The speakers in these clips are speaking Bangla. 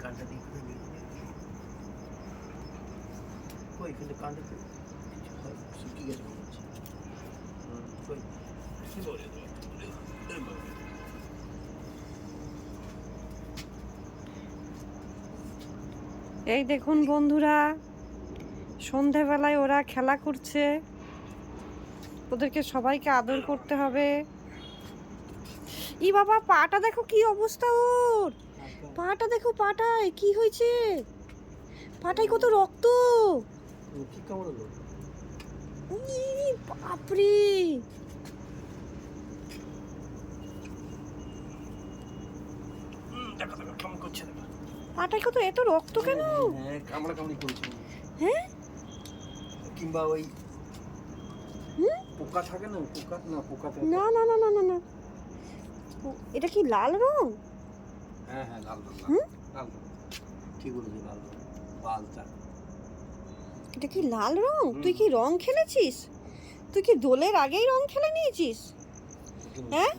কানটা দিয়ে খুলে নিয়ে কই কিন্তু কানটা তো শুকিয়ে গেছে মনে হচ্ছে। কই কি বলে এই দেখুন বন্ধুরা, সন্ধেবেলায় ওরা খেলা করছে। ওদেরকে সবাইকে আদর করতে হবে। ই বাবা, পাটা দেখো কি অবস্থা ওর। পাটা দেখো, পাটায় কি হয়েছে, পাটায় কত রক্ত। কি কামড়ালো? বাপরে, দেখো দেখো কেমন করছে দেখো। পাটায় কত এত রক্ত কেন? হ্যাঁ কামড়া কামড়ি করেছে। হ্যাঁ, কিংবা ওই পোকা থাকে না, পোকা না, পোকা না না না না না না, এটা কি লাল রং? হ্যাঁ হ্যাঁ লাল লাল লাল ঠিক বলেছি, লাল লালটা। এটা কি লাল রং? তুই কি রং খেলেছিস? তুই কি দোলের আগেই রং খেলে নিয়েছিস? হ্যাঁ,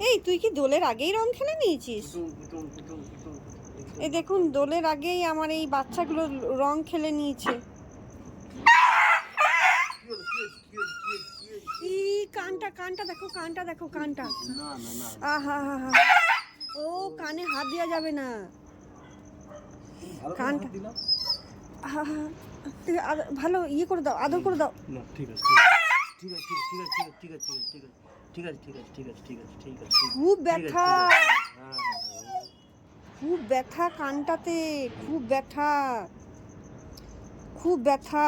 এই তুই কি দোলের আগেই রং খেলে নিয়েছিস? এই দেখুন, দোলের আগেই আমার এই বাচ্চাগুলো রং খেলে নিয়েছে। ই কানটা, কানটা দেখো, কানটা দেখো, কানটা। না না না, আহা হা হা, ও কানে হাত দেওয়া যাবে না। ভালো করে কানটা হাত দিলাম। আহা, তুই ভালো ইয়ে করে দাও, আদর করে দাও। না ঠিক আছে ঠিক আছে ঠিক আছে ঠিক আছে ঠিক আছে ঠিক আছে ঠিক আছে ঠিক আছে ঠিক আছে ঠিক আছে। খুব ব্যথা, হ্যাঁ খুব ব্যথা কানটাতে, খুব ব্যথা, খুব ব্যথা।